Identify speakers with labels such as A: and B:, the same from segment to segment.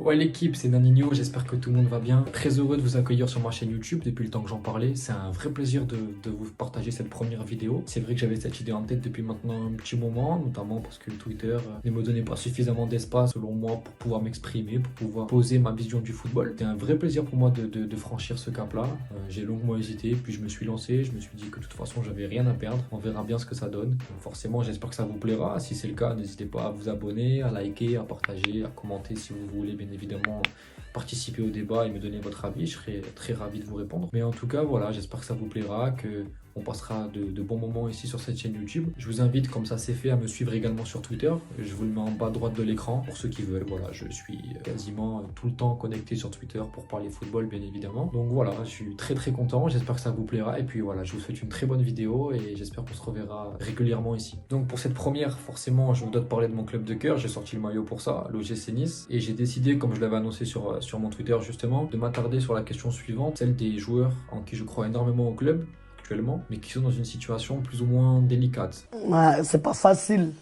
A: Ouais l'équipe, c'est Naninho, j'espère que tout le monde va bien. Très heureux de vous accueillir sur ma chaîne YouTube depuis le temps que j'en parlais. C'est un vrai plaisir de vous partager cette première vidéo. C'est vrai que j'avais cette idée en tête depuis maintenant un petit moment, notamment parce que Twitter ne me donnait pas suffisamment d'espace selon moi pour pouvoir m'exprimer, pour pouvoir poser ma vision du football. C'était un vrai plaisir pour moi de franchir ce cap-là. J'ai longuement hésité, puis je me suis lancé, je me suis dit que de toute façon j'avais rien à perdre. On verra bien ce que ça donne. Donc forcément j'espère que ça vous plaira. Si c'est le cas, n'hésitez pas à vous abonner, à liker, à partager, à commenter si vous voulez bien évidemment participer au débat et me donner votre avis, je serai très ravi de vous répondre. Mais en tout cas, voilà, j'espère que ça vous plaira, que on passera de bons moments ici sur cette chaîne YouTube. Je vous invite, comme ça c'est fait, à me suivre également sur Twitter. Je vous le mets en bas à droite de l'écran pour ceux qui veulent. Voilà, je suis quasiment tout le temps connecté sur Twitter pour parler football, bien évidemment. Donc voilà, je suis très content. J'espère que ça vous plaira. Et puis voilà, je vous souhaite une très bonne vidéo et j'espère qu'on se reverra régulièrement ici. Donc pour cette première, forcément, je vous dois parler de mon club de cœur. J'ai sorti le maillot pour ça, l'OGC Nice. Et j'ai décidé, comme je l'avais annoncé sur mon Twitter justement, de m'attarder sur la question suivante, celle des joueurs en qui je crois énormément au club actuellement, mais qui sont dans une situation plus ou moins délicate.
B: Ouais, c'est pas facile.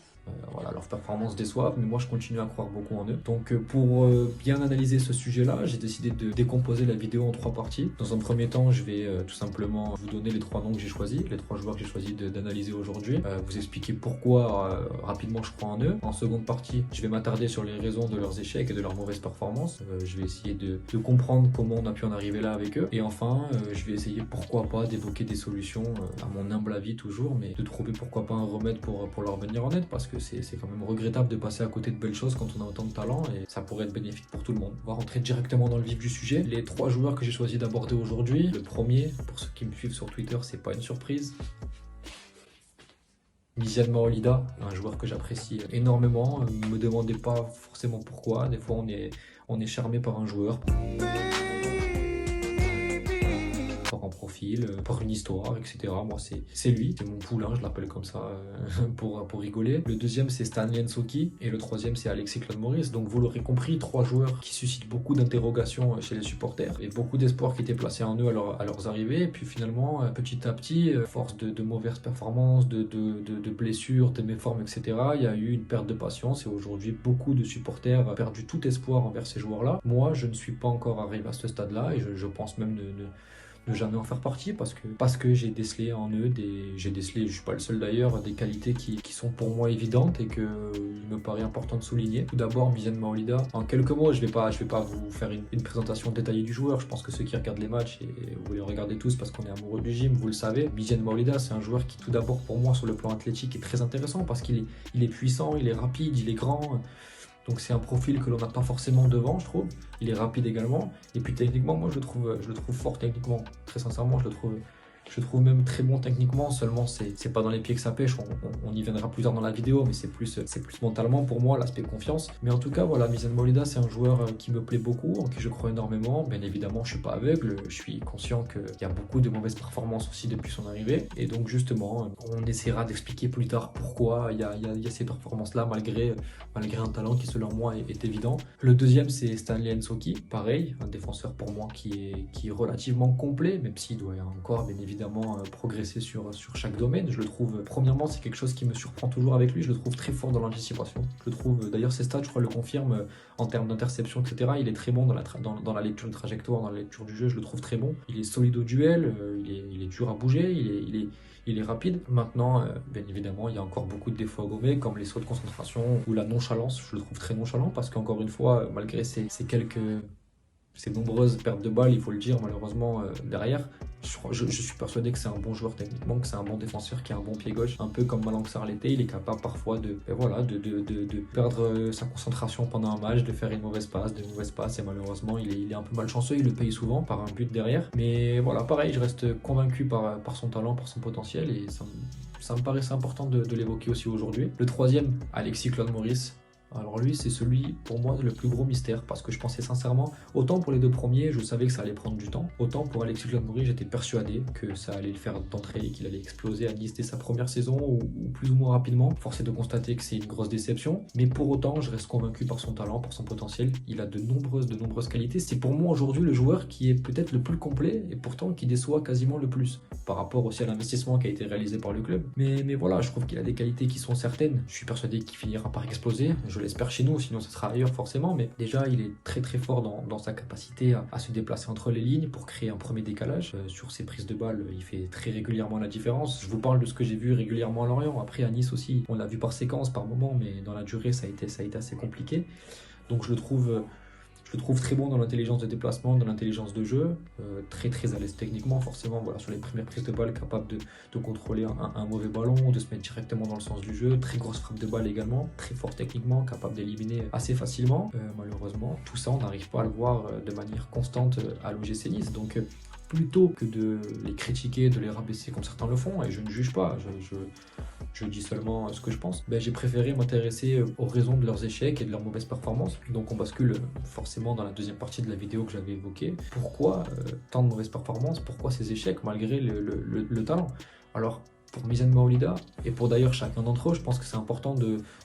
A: Voilà, leurs performances déçoivent, mais moi je continue à croire beaucoup en eux. Donc pour bien analyser ce sujet-là, j'ai décidé de décomposer la vidéo en 3 parties. Dans un premier temps, je vais tout simplement vous donner les 3 noms que j'ai choisis, les 3 joueurs que j'ai choisi d'analyser aujourd'hui, vous expliquer pourquoi rapidement je crois en eux. En seconde partie, je vais m'attarder sur les raisons de leurs échecs et de leurs mauvaises performances. Je vais essayer de comprendre comment on a pu en arriver là avec eux. Et enfin, je vais essayer pourquoi pas d'évoquer des solutions, à mon humble avis toujours, mais de trouver pourquoi pas un remède pour leur venir en aide, parce que c'est quand même regrettable de passer à côté de belles choses quand on a autant de talent et ça pourrait être bénéfique pour tout le monde. On va rentrer directement dans le vif du sujet. Les 3 joueurs que j'ai choisi d'aborder aujourd'hui. Le premier, pour ceux qui me suivent sur Twitter, c'est pas une surprise. Misiane Maolida, un joueur que j'apprécie énormément. Ne me demandez pas forcément pourquoi. Des fois on est charmé par un joueur, par un profil, par une histoire, etc. Moi, c'est lui, c'est mon poulain, je l'appelle comme ça pour rigoler. Le deuxième, c'est Stanley Nsoki et le troisième, c'est Alexis Claude Maurice. Donc, vous l'aurez compris, 3 joueurs qui suscitent beaucoup d'interrogations chez les supporters et beaucoup d'espoir qui était placé en eux à leurs arrivées. Et puis finalement, petit à petit, force de mauvaises performances, de blessures, de méformes, etc., il y a eu une perte de patience et aujourd'hui, beaucoup de supporters ont perdu tout espoir envers ces joueurs-là. Moi, je ne suis pas encore arrivé à ce stade-là et je pense même ne jamais en faire partie parce que j'ai décelé en eux je suis pas le seul d'ailleurs, des qualités qui sont pour moi évidentes et que il me paraît important de souligner. Tout d'abord, Misiane Maolida. En quelques mots, je vais pas vous faire une présentation détaillée du joueur. Je pense que ceux qui regardent les matchs, et vous les regardez tous parce qu'on est amoureux du gym, vous le savez. Misiane Maolida, c'est un joueur qui tout d'abord pour moi sur le plan athlétique est très intéressant parce qu'il est puissant, il est rapide, il est grand. Donc c'est un profil que l'on n'attend forcément devant, je trouve. Il est rapide également. Et puis techniquement, moi je le trouve fort techniquement. Très sincèrement, je le trouve même très bon techniquement. Seulement, c'est pas dans les pieds que ça pêche. On y viendra plus tard dans la vidéo, mais c'est plus mentalement pour moi, l'aspect confiance. Mais en tout cas, voilà, Misiane Maolida, c'est un joueur qui me plaît beaucoup, en qui je crois énormément. Bien évidemment, je suis pas aveugle. Je suis conscient qu'il y a beaucoup de mauvaises performances aussi depuis son arrivée. Et donc justement, on essaiera d'expliquer plus tard pourquoi il y a ces performances-là, malgré un talent qui, selon moi, est évident. Le deuxième, c'est Stanley Nsoki. Pareil, un défenseur pour moi qui est relativement complet, même s'il doit encore, bien évidemment, progresser sur chaque domaine. Je le trouve, premièrement, c'est quelque chose qui me surprend toujours avec lui, je le trouve très fort dans l'anticipation. Je le trouve, d'ailleurs ses stats, je crois, le confirment en termes d'interception, etc. Il est très bon dans la lecture de trajectoire, dans la lecture du jeu, je le trouve très bon. Il est solide au duel, il est dur à bouger, il est rapide. Maintenant, bien évidemment, il y a encore beaucoup de défauts à gommer, comme les sauts de concentration ou la nonchalance. Je le trouve très nonchalant parce qu'encore une fois, malgré ces nombreuses pertes de balles, il faut le dire, malheureusement, derrière. Je suis persuadé que c'est un bon joueur techniquement, que c'est un bon défenseur qui a un bon pied gauche, un peu comme Malang Sarr l'était. Il est capable parfois de perdre sa concentration pendant un match, de faire une mauvaise passe, et malheureusement il est un peu malchanceux, il le paye souvent par un but derrière. Mais voilà, pareil, je reste convaincu par son talent, par son potentiel, et ça me paraissait important de l'évoquer aussi aujourd'hui. Le troisième, Alexis Claude Maurice. Alors lui, c'est celui, pour moi, le plus gros mystère, parce que je pensais sincèrement, autant pour les 2 premiers, je savais que ça allait prendre du temps, autant pour Alexis Claude Maurice, j'étais persuadé que ça allait le faire d'entrée, qu'il allait exploser à Nice dès sa première saison, ou plus ou moins rapidement. Force est de constater que c'est une grosse déception, mais pour autant, je reste convaincu par son talent, par son potentiel. Il a de nombreuses qualités. C'est pour moi aujourd'hui le joueur qui est peut-être le plus complet, et pourtant qui déçoit quasiment le plus, par rapport aussi à l'investissement qui a été réalisé par le club. Mais voilà, je trouve qu'il a des qualités qui sont certaines. Je suis persuadé qu'il finira par exploser. Je je l'espère chez nous, sinon ce sera ailleurs forcément, mais déjà il est très très fort dans sa capacité à se déplacer entre les lignes pour créer un premier décalage. Sur ses prises de balles, il fait très régulièrement la différence. Je vous parle de ce que j'ai vu régulièrement à Lorient, après à Nice aussi, on l'a vu par séquence, par moment, mais dans la durée ça a été assez compliqué. Donc je le trouve très bon dans l'intelligence de déplacement, dans l'intelligence de jeu, très très à l'aise techniquement, forcément, voilà, sur les premières prises de balle, capable de contrôler un mauvais ballon, de se mettre directement dans le sens du jeu, très grosse frappe de balle également, très fort techniquement, capable d'éliminer assez facilement. Malheureusement, tout ça, on n'arrive pas à le voir de manière constante à l'OGC Nice. Donc, plutôt que de les critiquer, de les rabaisser comme certains le font, et je ne juge pas, je dis seulement ce que je pense, j'ai préféré m'intéresser aux raisons de leurs échecs et de leurs mauvaises performances. Donc on bascule forcément dans la deuxième partie de la vidéo que j'avais évoquée. Pourquoi tant de mauvaises performances? Pourquoi ces échecs malgré le talent? Alors, pour Mizan Maolida, et pour d'ailleurs chacun d'entre eux, je pense que c'est important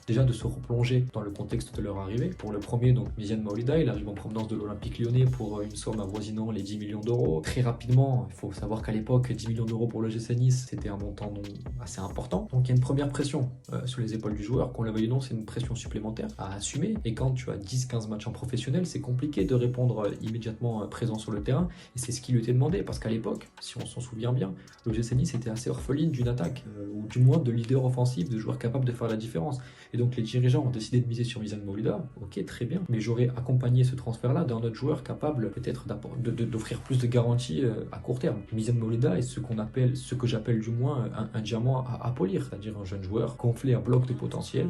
A: déjà de se replonger dans le contexte de leur arrivée. Pour le premier, donc Mizan Maolida, il arrive en provenance de l'Olympique Lyonnais pour une somme avoisinant les 10 millions d'euros. Très rapidement, il faut savoir qu'à l'époque, 10 millions d'euros pour le l'OGC Nice, c'était un montant assez important. Donc il y a une première pression sur les épaules du joueur. Qu'on le veuille ou non, c'est une pression supplémentaire à assumer. Et quand tu as 10-15 matchs en professionnel, c'est compliqué de répondre immédiatement présent sur le terrain. Et c'est ce qui lui était demandé, parce qu'à l'époque, si on s'en souvient bien, le l'OGC Nice était assez orpheline d'une attaque, ou du moins de leader offensif, de joueurs capables de faire la différence. Et donc les dirigeants ont décidé de miser sur Mizan Maolida, ok, très bien, mais j'aurais accompagné ce transfert-là d'un autre joueur capable peut-être d'offrir plus de garanties à court terme. Mizan Maolida est ce que j'appelle du moins un diamant à polir, c'est-à-dire un jeune joueur gonflé à bloc de potentiel,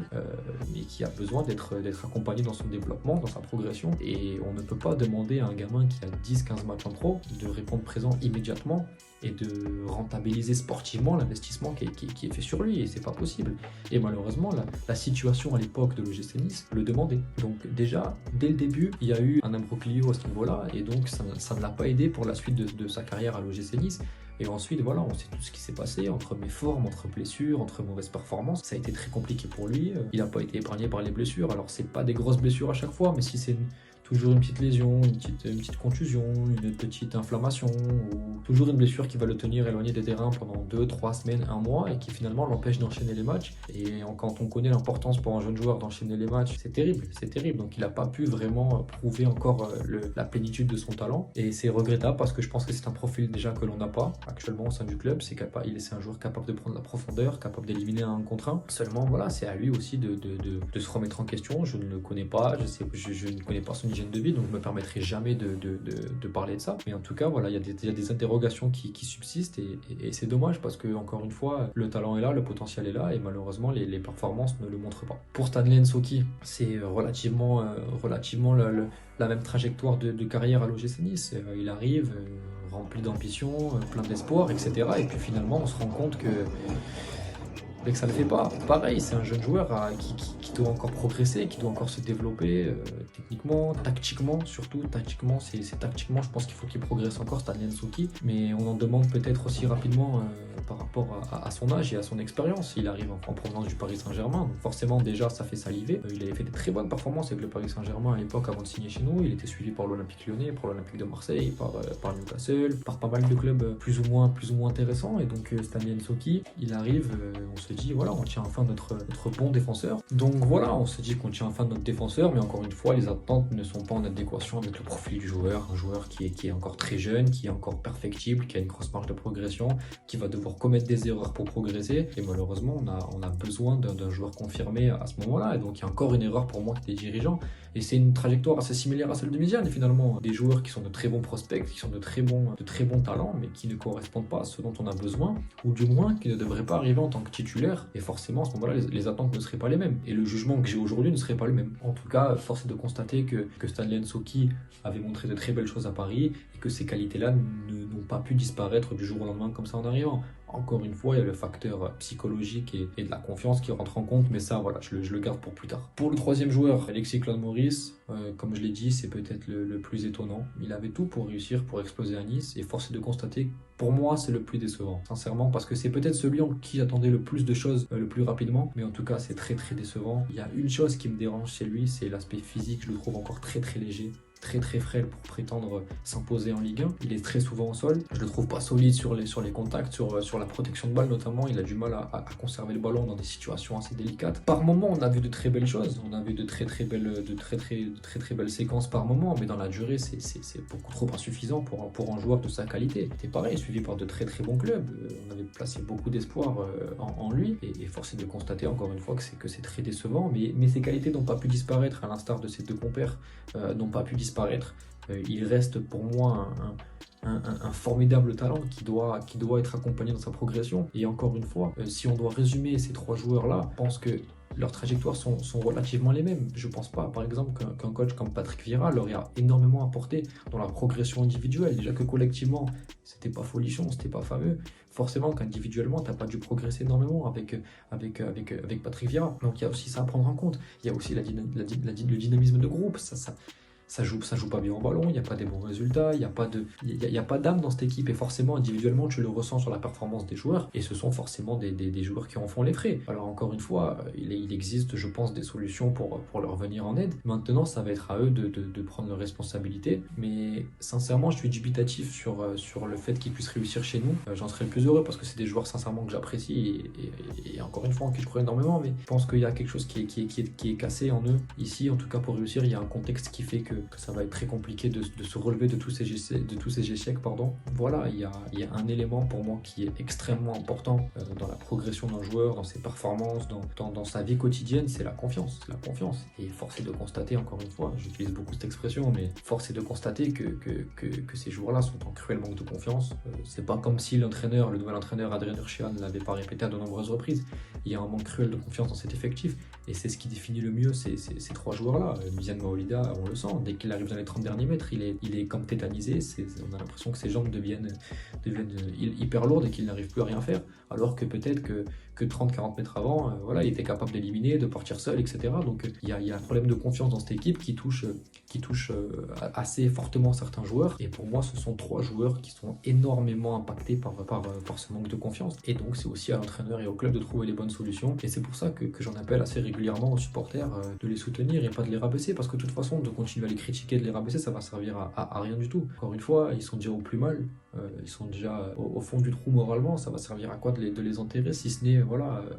A: mais qui a besoin d'être accompagné dans son développement, dans sa progression. Et on ne peut pas demander à un gamin qui a 10-15 matchs en pro de répondre présent immédiatement et de rentabiliser sportivement l'investissement qui est fait sur lui, et c'est pas possible. Et malheureusement, la situation à l'époque de l'OGC Nice le demandait. Donc déjà, dès le début, il y a eu un imbroglio à ce niveau-là, et donc ça ne l'a pas aidé pour la suite de sa carrière à l'OGC Nice. Et ensuite, voilà, on sait tout ce qui s'est passé, entre méformes, entre blessures, entre mauvaises performances. Ça a été très compliqué pour lui. Il n'a pas été épargné par les blessures. Alors, c'est pas des grosses blessures à chaque fois, mais si c'est toujours une petite lésion, une petite contusion, une petite inflammation, ou toujours une blessure qui va le tenir éloigné des terrains pendant 2-3 semaines, 1 mois, et qui finalement l'empêche d'enchaîner les matchs. Et quand on connaît l'importance pour un jeune joueur d'enchaîner les matchs, c'est terrible, c'est terrible. Donc il n'a pas pu vraiment prouver encore la plénitude de son talent, et c'est regrettable parce que je pense que c'est un profil déjà que l'on n'a pas actuellement au sein du club. C'est un joueur capable de prendre la profondeur, capable d'éliminer un contre un. Seulement voilà, c'est à lui aussi de se remettre en question. Je ne le connais pas, je ne connais pas son hygiène de vie, donc je ne me permettrai jamais de parler de ça. Mais en tout cas, voilà, il y a des interrogations qui subsistent, et c'est dommage parce que, encore une fois, le talent est là, le potentiel est là, et malheureusement, les performances ne le montrent pas. Pour Stanley Nsoki, c'est relativement la même trajectoire de carrière à l'OGC Nice. Il arrive rempli d'ambition, plein d'espoir, etc. Et puis finalement, on se rend compte que ça ne le fait pas. Pareil, c'est un jeune joueur qui doit encore progresser, qui doit encore se développer techniquement, tactiquement, surtout tactiquement. C'est tactiquement, je pense qu'il faut qu'il progresse encore, Stanley Nsoki. Mais on en demande peut-être aussi rapidement par rapport à son âge et à son expérience. Il arrive en provenance du Paris Saint-Germain, donc forcément déjà ça fait saliver. Il avait fait des très bonnes performances avec le Paris Saint-Germain à l'époque avant de signer chez nous. Il était suivi par l'Olympique Lyonnais, par l'Olympique de Marseille, par Newcastle, par pas mal de clubs plus ou moins intéressants. Et donc Stanley Nsoki, il arrive, on se dit voilà, on tient enfin notre bon défenseur. Donc voilà, on se dit qu'on tient enfin notre défenseur, mais encore une fois, les attentes ne sont pas en adéquation avec le profil du joueur. Un joueur qui est encore très jeune, qui est encore perfectible, qui a une grosse marge de progression, qui va devoir commettre des erreurs pour progresser. Et malheureusement, on a besoin d'un joueur confirmé à ce moment-là. Et donc il y a encore une erreur pour moi des dirigeants. Et c'est une trajectoire assez similaire à celle de Mizan, finalement. Des joueurs qui sont de très bons prospects, qui sont de très bons talents, mais qui ne correspondent pas à ce dont on a besoin, ou du moins qui ne devraient pas arriver en tant que titulaire. Et forcément, à ce moment-là, les attentes ne seraient pas les mêmes. Et le jugement que j'ai aujourd'hui ne serait pas le même. En tout cas, force est de constater que Stanley Nsoki avait montré de très belles choses à Paris, et que ces qualités-là n'ont pas pu disparaître du jour au lendemain comme ça en arrivant. Encore une fois, il y a le facteur psychologique et de la confiance qui rentre en compte, mais ça, voilà, je le garde pour plus tard. Pour le troisième joueur, Alexis Claude Maurice, comme je l'ai dit, c'est peut-être le plus étonnant. Il avait tout pour réussir, pour exploser à Nice, et force est de constater, pour moi, c'est le plus décevant, sincèrement, parce que c'est peut-être celui en qui j'attendais le plus de choses le plus rapidement, mais en tout cas, c'est très très décevant. Il y a une chose qui me dérange chez lui, c'est l'aspect physique, je le trouve encore très très léger, très très frêle pour prétendre s'imposer en Ligue 1. Il est très souvent au sol. Je le trouve pas solide sur les contacts, sur la protection de balle notamment. Il a du mal à conserver le ballon dans des situations assez délicates. Par moment, on a vu de très belles choses. On a vu de très belles séquences par moment, mais dans la durée, c'est beaucoup trop insuffisant pour un joueur de sa qualité. C'était pareil, suivi par de très bons clubs. On avait placé beaucoup d'espoir en lui, et force est de constater encore une fois que c'est très décevant. Mais ses qualités n'ont pas pu disparaître, à l'instar de ses deux compères, n'ont pas pu disparaître. Il reste pour moi un formidable talent qui doit être accompagné dans sa progression. Et encore une fois, si on doit résumer ces trois joueurs-là, je pense que leurs trajectoires sont relativement les mêmes. Je ne pense pas, par exemple, qu'un coach comme Patrick Vieira leur a énormément apporté dans la progression individuelle. Déjà que collectivement, c'était pas folichon, c'était pas fameux. Forcément qu'individuellement, tu n'as pas dû progresser énormément avec Patrick Vieira. Donc il y a aussi ça à prendre en compte. Il y a aussi le dynamisme de groupe. Ça joue pas bien au ballon, il n'y a pas des bons résultats, il n'y a pas d'âme dans cette équipe, et forcément individuellement tu le ressens sur la performance des joueurs, et ce sont forcément des joueurs qui en font les frais. Alors encore une fois, il existe, je pense, des solutions pour leur venir en aide. Maintenant, ça va être à eux de prendre leurs responsabilités, mais sincèrement je suis dubitatif sur le fait qu'ils puissent réussir chez nous. J'en serais le plus heureux parce que c'est des joueurs sincèrement que j'apprécie, et encore une fois en qui je crois énormément, mais je pense qu'il y a quelque chose qui est cassé en eux. Ici, en tout cas pour réussir, il y a un contexte qui fait que ça va être très compliqué de se relever de tous ces échecs. Voilà, il y a un élément pour moi qui est extrêmement important dans la progression d'un joueur, dans ses performances, dans sa vie quotidienne, c'est la confiance. Et force est de constater, encore une fois, j'utilise beaucoup cette expression, mais force est de constater que ces joueurs-là sont en cruel manque de confiance. C'est pas comme si le nouvel entraîneur Adrien Urchian ne l'avait pas répété à de nombreuses reprises. Il y a un manque cruel de confiance dans cet effectif, et c'est ce qui définit le mieux ces trois joueurs-là. Mizan Maolida, on le sent, dès qu'il arrive dans les 30 derniers mètres, il est comme tétanisé. On a l'impression que ses jambes deviennent hyper lourdes et qu'il n'arrive plus à rien faire, alors que peut-être que 30-40 mètres avant, il était capable d'éliminer, de partir seul, etc. Donc il y a un problème de confiance dans cette équipe qui touche assez fortement certains joueurs, et pour moi ce sont trois joueurs qui sont énormément impactés par ce manque de confiance, et donc c'est aussi à l'entraîneur et au club de trouver les bonnes solutions, et c'est pour ça que j'en appelle assez régulièrement aux supporters de les soutenir et pas de les rabaisser, parce que de toute façon de continuer à les critiquer, de les rabaisser, ça va servir à rien du tout. Encore une fois, ils sont déjà au plus mal, ils sont déjà au fond du trou moralement. Ça va servir à quoi de les enterrer, si ce n'est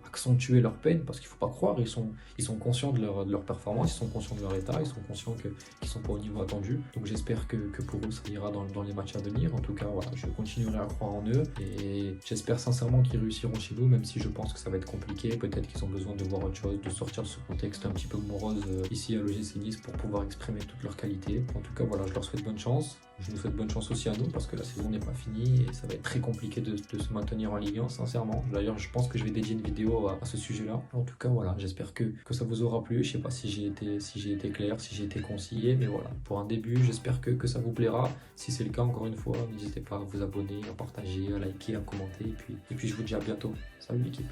A: accentuer leur peine, parce qu'il ne faut pas croire, ils sont conscients de leur performance, ils sont conscients de leur état, ils sont conscients qu'ils ne sont pas au niveau attendu. Donc j'espère que pour eux ça ira dans les matchs à venir. En tout cas, voilà, je continuerai à croire en eux, et j'espère sincèrement qu'ils réussiront chez nous, même si je pense que ça va être compliqué. Peut-être qu'ils ont besoin de voir autre chose, de sortir de ce contexte un petit peu morose ici à l'OGC Nice pour pouvoir exprimer toutes leurs qualités. En tout cas, voilà, je leur souhaite bonne chance. Je nous souhaite bonne chance aussi à nous, parce que la saison n'est pas finie et ça va être très compliqué de se maintenir en Ligue 1, sincèrement. D'ailleurs, je pense que je vais dédier une vidéo à ce sujet-là. En tout cas, voilà, j'espère que ça vous aura plu. Je sais pas si j'ai été clair, si j'ai été concis, mais voilà, pour un début, j'espère que ça vous plaira. Si c'est le cas, encore une fois, n'hésitez pas à vous abonner, à partager, à liker, à commenter. Et puis je vous dis à bientôt. Salut l'équipe.